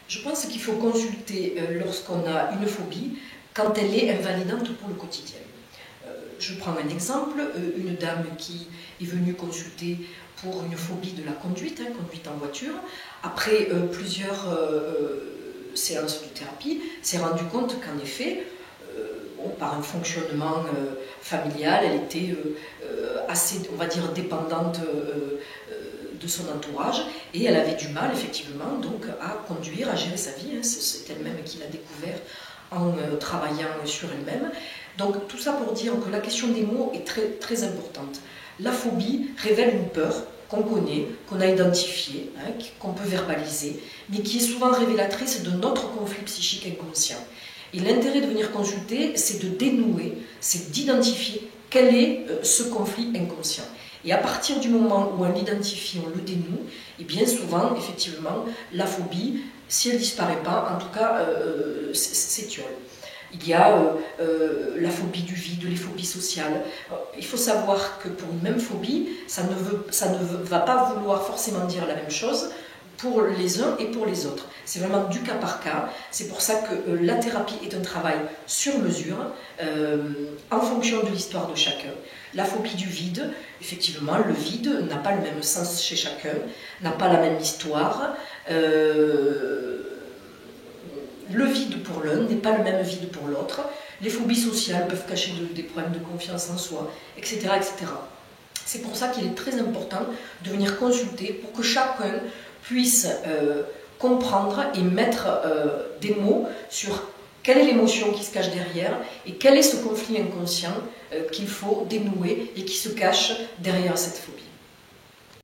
Je pense qu'il faut consulter lorsqu'on a une phobie, quand elle est invalidante pour le quotidien. Je prends un exemple, une dame qui est venue consulter pour une phobie de la conduite, conduite en voiture. Après plusieurs séances de thérapie, s'est rendue compte qu'en effet, par un fonctionnement familial, elle était assez, on va dire, dépendante de son entourage, et elle avait du mal effectivement donc à conduire, à gérer sa vie. C'est elle-même qui l'a découvert en travaillant sur elle-même. Donc tout ça pour dire que la question des mots est très, très importante. La phobie révèle une peur qu'on connaît, qu'on a identifiée, qu'on peut verbaliser, mais qui est souvent révélatrice de notre conflit psychique inconscient. Et l'intérêt de venir consulter, c'est de dénouer, c'est d'identifier quel est ce conflit inconscient. Et à partir du moment où on l'identifie, on le dénoue, et bien souvent, effectivement, la phobie, si elle ne disparaît pas, en tout cas, s'étiole. Il y a la phobie du vide, les phobies sociales. Il faut savoir que pour une même phobie, ça ne va pas vouloir forcément dire la même chose pour les uns et pour les autres. C'est vraiment du cas par cas. C'est pour ça que la thérapie est un travail sur mesure, en fonction de l'histoire de chacun. La phobie du vide, effectivement, le vide n'a pas le même sens chez chacun, n'a pas la même histoire. Le vide pour l'un n'est pas le même vide pour l'autre. Les phobies sociales peuvent cacher des problèmes de confiance en soi, etc. etc. C'est pour ça qu'il est très important de venir consulter pour que chacun puisse comprendre et mettre des mots sur quelle est l'émotion qui se cache derrière et quel est ce conflit inconscient qu'il faut dénouer et qui se cache derrière cette phobie.